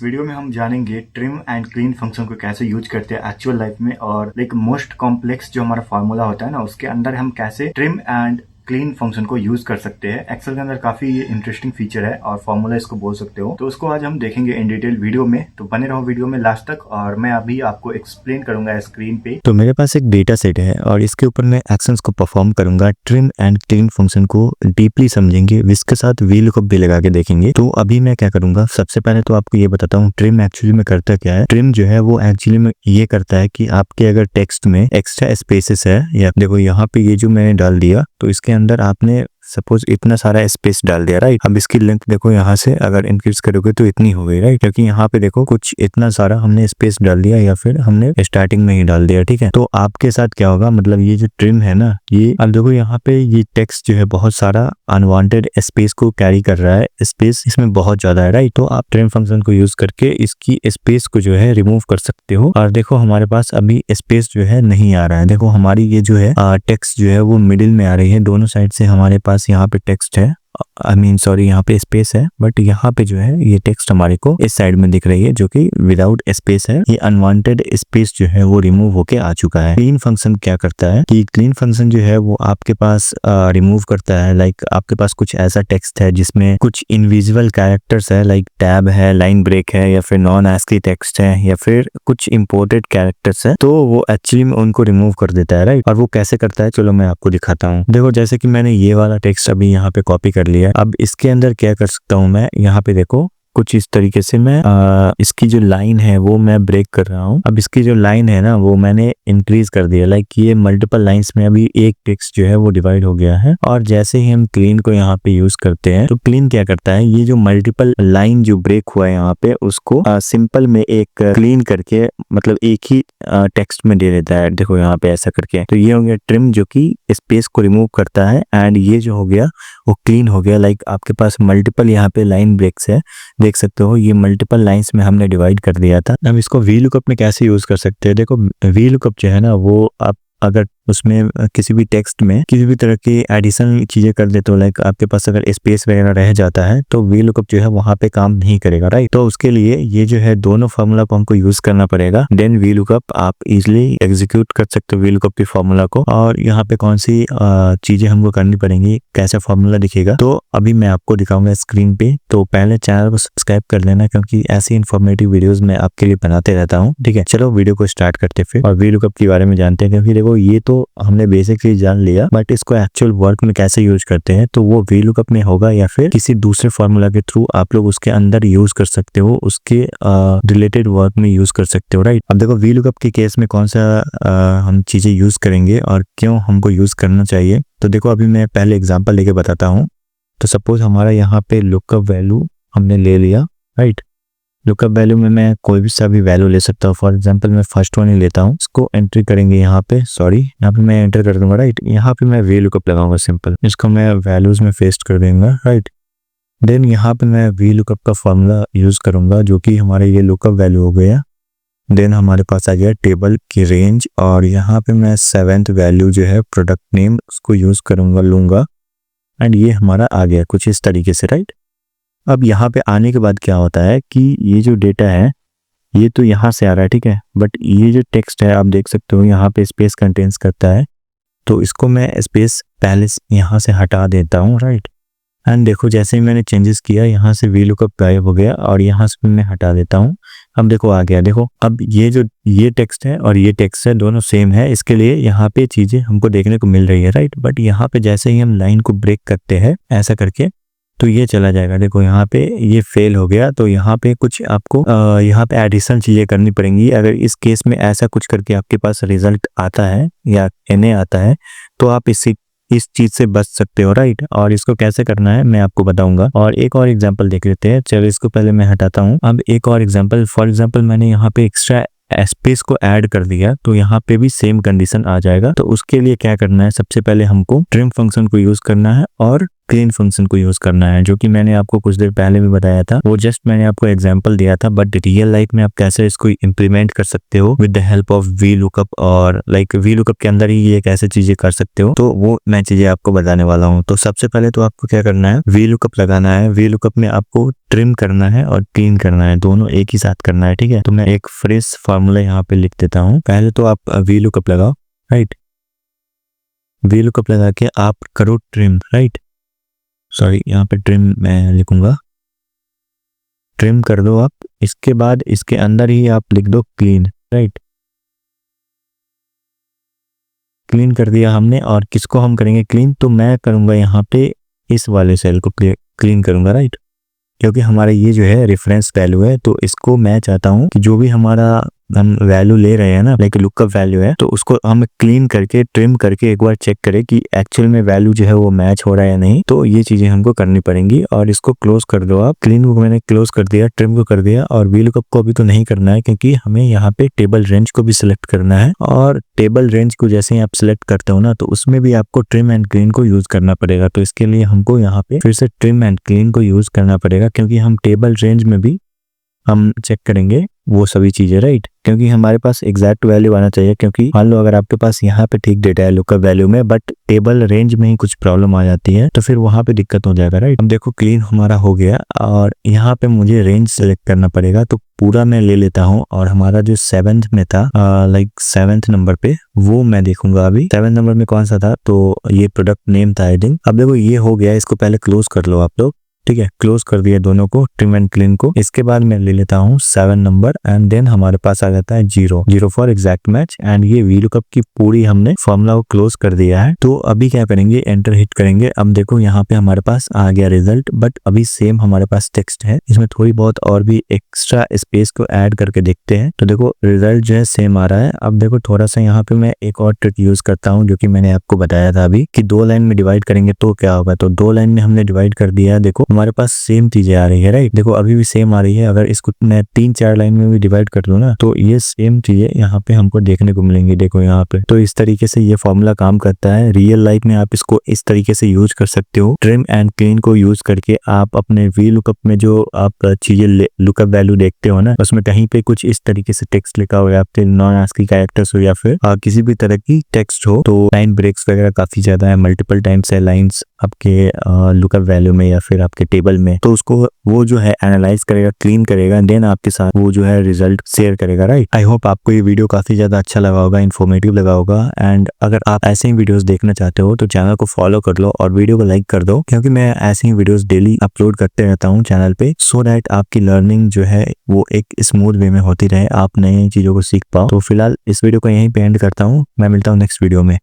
Video में हम जानेंगे ट्रिम एंड क्लीन फंक्शन को कैसे यूज करते हैं एक्चुअल लाइफ में और एक मोस्ट कॉम्प्लेक्स जो हमारा फार्मूला होता है ना उसके अंदर हम कैसे ट्रिम एंड क्लीन फंक्शन को यूज कर सकते हैं। एक्सेल के अंदर काफी ये इंटरेस्टिंग फीचर है और फार्मूला इसको बोल सकते हो। तो उसको आज हम देखेंगे इन डिटेल वीडियो में, तो बने रहो वीडियो में लास्ट तक और मैं अभी आपको एक्सप्लेन करूंगा स्क्रीन पे। तो मेरे पास एक डेटा सेट है और इसके ऊपर मैं एक्शंस को परफॉर्म करूंगा। ट्रिम एंड क्लीन फंक्शन को डीपली समझेंगे, इसके साथ VLOOKUP भी लगा के देखेंगे। तो अभी मैं क्या करूंगा, सबसे पहले तो आपको ये बताता हूँ ट्रिम एक्चुअली में करता क्या है। ट्रिम जो है वो एक्चुअली में ये करता है कि आपके अगर टेक्स्ट में एक्स्ट्रा स्पेसेस है, या देखो यहाँ पे ये जो मैंने डाल दिया, तो इसके अंदर आपने सपोज इतना सारा स्पेस डाल दिया, राइट। अब इसकी लेंथ देखो, यहाँ से अगर इंक्रीज करोगे तो इतनी हो गई, राइट, क्योंकि यहाँ पे देखो कुछ इतना सारा हमने स्पेस डाल दिया या फिर हमने स्टार्टिंग में ही डाल दिया, ठीक है। तो आपके साथ क्या होगा, मतलब ये जो ट्रिम है ना, ये अब देखो यहाँ पे ये टेक्स्ट जो है बहुत सारा अनवांटेड स्पेस को कैरी कर रहा है, स्पेस इसमें बहुत ज्यादा है, राइट। तो आप ट्रिम फंक्शन को यूज करके इसकी स्पेस को जो है रिमूव कर सकते हो। और देखो हमारे पास अभी स्पेस जो है नहीं आ रहा है। देखो हमारी ये जो है टेक्स्ट जो है वो मिडिल में आ रही है, दोनों साइड से हमारे पास यहाँ पे टेक्स्ट है, सॉरी यहाँ पे स्पेस है, बट यहाँ पे जो है ये टेक्स्ट हमारे को इस साइड में दिख रही है जो कि विदाउट स्पेस है। ये अनवांटेड स्पेस जो है वो रिमूव होके आ चुका है। क्लीन फंक्शन क्या करता है कि क्लीन फंक्शन जो है वो आपके पास रिमूव करता है, लाइक आपके पास कुछ ऐसा टेक्स्ट है जिसमें कुछ इनविजिबल कैरेक्टर्स है, लाइक टैब है, लाइन ब्रेक है, या फिर नॉन आस्की टेक्स्ट है, या फिर कुछ इंपोर्टेड कैरेक्टर्स है, तो वो एक्चुअली में उनको रिमूव कर देता है, राइट। और वो कैसे करता है, चलो मैं आपको दिखाता हूँ। देखो जैसे कि मैंने ये वाला टेक्स्ट अभी यहाँ पे कॉपी कर लिया। अब इसके अंदर क्या कर सकता हूं मैं, यहाँ पे देखो कुछ इस तरीके से मैं इसकी जो लाइन है वो मैं ब्रेक कर रहा हूँ। अब इसकी जो लाइन है ना वो मैंने इंक्रीज कर दिया, लाइक ये मल्टीपल लाइंस में अभी एक टेक्स्ट जो है वो डिवाइड हो गया है। और जैसे ही हम क्लीन को यहाँ पे यूज करते हैं तो क्लीन क्या करता है, ये जो मल्टीपल लाइन जो ब्रेक हुआ है यहाँ पे उसको सिंपल में एक क्लीन करके, मतलब एक ही टेक्स्ट में दे देता है। देखो यहाँ पे ऐसा करके, तो ये हो गया ट्रिम जो कि स्पेस को रिमूव करता है, एंड ये जो हो गया वो क्लीन हो गया। लाइक आपके पास मल्टीपल यहाँ पे लाइन ब्रेक्स है, देख सकते हो ये मल्टीपल लाइंस में हमने डिवाइड कर दिया था। अब इसको VLOOKUP में कैसे यूज कर सकते हैं, देखो VLOOKUP जो है ना वो आप अगर उसमें किसी भी टेक्स्ट में किसी भी तरह की एडिशनल चीजें कर देते हो, लाइक आपके पास अगर स्पेस वगैरह रह जाता है तो VLOOKUP जो है वहां पे काम नहीं करेगा, राइट। तो उसके लिए ये जो है दोनों फार्मूला को हमको यूज करना पड़ेगा, देन VLOOKUP आप इजिली एग्जीक्यूट कर सकते हो VLOOKUP की फार्मूला को। और यहाँ पे कौन सी चीजें हमको करनी पड़ेंगी, कैसा फार्मूला दिखेगा, तो अभी मैं आपको दिखाऊंगा स्क्रीन पे। तो पहले चैनल को सब्सक्राइब कर लेना, क्योंकि ऐसी इन्फॉर्मेटिव वीडियोज मैं आपके लिए बनाते रहता हूँ, ठीक है। चलो वीडियो को स्टार्ट करते फिर और VLOOKUP के बारे में जानते हैं, क्योंकि देखो ये तो हमने बेसिकली जान लिया, बट इसको एक्चुअल वर्क में कैसे यूज करते हैं तो वो VLOOKUP में होगा या फिर किसी दूसरे फार्मूला के थ्रू आप लोग उसके अंदर यूज कर सकते हो, उसके रिलेटेड वर्क में यूज कर सकते हो, राइट। अब देखो VLOOKUP के केस में कौन सा हम चीजें यूज करेंगे और क्यों हमको यूज करना चाहिए। तो देखो अभी मैं पहले एग्जाम्पल लेके बताता हूँ। तो सपोज हमारा यहाँ पे लुकअप वैल्यू हमने ले लिया, राइट। लुकअप वैल्यू में मैं कोई भी सा भी वैल्यू ले सकता हूँ। फॉर एग्जांपल मैं फर्स्ट वन ही लेता हूँ, इसको एंट्री करेंगे यहाँ पे, सॉरी यहाँ पे मैं एंटर कर दूंगा, राइट। यहाँ पे मैं VLOOKUP लगाऊंगा सिंपल, इसको मैं वैल्यूज में पेस्ट कर दूंगा, राइट। देन यहाँ पे मैं VLOOKUP का फॉर्मूला यूज करूंगा जो कि हमारे ये लुकअप वैल्यू हो गया। देन हमारे पास आ गया टेबल की रेंज, और यहाँ पे मैं 7th वैल्यू जो है प्रोडक्ट नेम उसको यूज करूंगा, लूंगा, एंड ये हमारा आ गया कुछ इस तरीके से, राइट। अब यहाँ पे आने के बाद क्या होता है कि ये जो डेटा है ये तो यहाँ से आ रहा है, ठीक है, बट ये जो टेक्स्ट है आप देख सकते हो यहाँ पे स्पेस कंटेन्स करता है, तो इसको मैं स्पेस पहले यहाँ से हटा देता हूँ, राइट। एंड देखो जैसे ही मैंने चेंजेस किया यहाँ से VLOOKUP गायब हो गया और यहाँ से मैं हटा देता हूँ। अब देखो आ गया, देखो अब ये जो ये टेक्स्ट है और ये टेक्स्ट है दोनों सेम है, इसके लिए यहाँ पे चीजें हमको देखने को मिल रही है, राइट। बट यहाँ पे जैसे ही हम लाइन को ब्रेक करते हैं ऐसा करके, तो ये चला जाएगा। देखो यहाँ पे ये फेल हो गया, तो यहाँ पे कुछ आपको यहाँ पे एडिशनल चीजें करनी पड़ेंगी। अगर इस केस में ऐसा कुछ करके आपके पास रिजल्ट आता है या NA आता है तो आप इस चीज से बच सकते हो, राइट। और इसको कैसे करना है मैं आपको बताऊंगा। और एक और एग्जांपल देख लेते हैं, चलो इसको पहले मैं हटाता हूँ। अब एक और एग्जांपल, फॉर एग्जांपल मैंने यहाँ पे एक्स्ट्रा स्पेस को ऐड कर दिया, तो यहाँ पे भी सेम कंडीशन आ जाएगा। तो उसके लिए क्या करना है, सबसे पहले हमको ट्रिम फंक्शन को यूज करना है और क्लीन फंक्शन को यूज करना है, जो कि मैंने आपको कुछ देर पहले भी बताया था। वो जस्ट मैंने आपको एग्जांपल दिया था, बट रियल लाइफ में आप कैसे इसको इम्प्लीमेंट कर सकते हो with the help of V lookup, और लाइक वी लुकअप के अंदर ही ये कैसे चीजें कर सकते हो, तो वो मैं चीजें आपको बताने वाला हूँ। तो सबसे पहले तो आपको क्या करना है, वी लुकअप लगाना है। वी लुकअप में आपको ट्रिम करना है और क्लीन करना है, दोनों एक ही साथ करना है, ठीक है। तो मैं एक फ्रेश फार्मूला यहाँ पे लिख देता हूँ। पहले तो आप वी लुकअप लगाओ, राइट। वी लुकअप लगा के आप करो ट्रिम, राइट। सॉरी, यहाँ पे ट्रिम मैं लिखूंगा, ट्रिम कर दो आप। इसके बाद इसके अंदर ही आप लिख दो क्लीन, राइट। क्लीन कर दिया हमने, और किसको हम करेंगे क्लीन, तो मैं करूंगा यहाँ पे इस वाले सेल को क्लीन करूंगा, राइट। क्योंकि हमारा ये जो है रेफरेंस वैल्यू है, तो इसको मैं चाहता हूँ कि जो भी हमारा हम वैल्यू ले रहे हैं ना, लाइक लुकअप वैल्यू है, तो उसको हम क्लीन करके ट्रिम करके एक बार चेक करें कि एक्चुअल में वैल्यू जो है वो मैच हो रहा है या नहीं। तो ये चीजें हमको करनी पड़ेंगी, और इसको क्लोज कर दो आप। क्लीन को मैंने क्लोज कर दिया, ट्रिम को कर दिया, और वी लुकअप को अभी तो नहीं करना है, क्योंकि हमें यहाँ पे टेबल रेंज को भी सिलेक्ट करना है। और टेबल रेंज को जैसे ही आप सिलेक्ट करते हो ना, तो उसमें भी आपको ट्रिम एंड क्लीन को यूज करना पड़ेगा। तो इसके लिए हमको यहाँ पे फिर से ट्रिम एंड क्लीन को यूज करना पड़ेगा, क्योंकि हम टेबल रेंज में भी हम चेक करेंगे वो सभी चीजें, राइट। क्योंकि हमारे पास एग्जैक्ट वैल्यू आना चाहिए, क्योंकि मान लो अगर आपके पास यहाँ पे ठीक डेटा है लुकअप वैल्यू में, बट टेबल रेंज में ही कुछ प्रॉब्लम आ जाती है, तो फिर वहां पे दिक्कत हो जाएगा, राइट। अब देखो क्लीन हमारा हो गया, और यहाँ पे मुझे रेंज सेलेक्ट करना पड़ेगा। तो पूरा मैं ले लेता हूँ, और हमारा जो 7th में था, लाइक 7th नंबर पे, वो मैं देखूंगा अभी 7th नंबर में कौन सा था, तो ये प्रोडक्ट नेम था आई थिंक। अब देखो ये हो गया, इसको पहले क्लोज कर लो आप लोग, ठीक है। क्लोज कर दिया दोनों को, ट्रिम एंड क्लीन को। इसके बाद मैं ले लेता हूँ 7 नंबर, एंड देन हमारे पास आ जाता है 0 फॉर एग्जैक्ट मैच। एंड ये वी लुकअप की पूरी हमने फॉर्मूला को क्लोज कर दिया है। तो अभी क्या करेंगे, एंटर हिट करेंगे। अब देखो यहाँ पे हमारे पास आ गया रिजल्ट, बट अभी सेम हमारे पास टेक्स्ट है, इसमें थोड़ी बहुत और भी एक्स्ट्रा स्पेस को ऐड करके देखते हैं। तो देखो रिजल्ट जो है सेम आ रहा है। अब देखो थोड़ा सा यहाँ पे मैं एक और ट्रिक यूज करता हूँ, जो कि मैंने आपको बताया था अभी, कि 2 लाइन में डिवाइड करेंगे तो क्या होगा। तो 2 लाइन में हमने डिवाइड कर दिया, देखो हमारे पास सेम चीजें आ रही है, राइट। देखो अभी भी सेम आ रही है। अगर इसको मैं 3-4 लाइन में भी डिवाइड कर दूं ना, तो ये सेम चीजें यहाँ पे हमको देखने को मिलेंगी, देखो यहाँ पे। तो इस तरीके से ये फॉर्मूला काम करता है। रियल लाइफ में आप इसको इस तरीके से यूज कर सकते हो। ट्रिम एंड क्लीन को यूज करके आप अपने वी लुकअप में जो आप चीजें लुकअप वैल्यू देखते हो ना, उसमें कहीं पे कुछ इस तरीके से टेक्स्ट लिखा हो, या फिर नॉन आस्की कैरेक्टर्स हो, या फिर किसी भी तरह की टेक्स्ट हो, तो लाइन ब्रेक्स वगैरह काफी ज्यादा है, मल्टीपल टाइम्स है लाइन्स आपके लुकअप वैल्यू में या फिर आपके टेबल में, तो उसको वो जो है एनालाइज करेगा, क्लीन करेगा, देन आपके साथ वो जो है रिजल्ट शेयर करेगा, राइट। आई होप आपको ये वीडियो काफी ज्यादा अच्छा लगा होगा, इन्फॉर्मेटिव लगा होगा। एंड अगर आप ऐसे ही वीडियोस देखना चाहते हो तो चैनल को फॉलो कर लो और वीडियो को लाइक कर दो, क्योंकि मैं ऐसे ही वीडियोस डेली अपलोड करते रहता हूँ चैनल पे, सो दैट आपकी लर्निंग जो है वो एक स्मूथ वे में होती रहे, आप नई चीजों को सीख पाओ। तो फिलहाल इस वीडियो को यहीं पे एंड करता हूँ, मैं मिलता हूँ नेक्स्ट वीडियो में।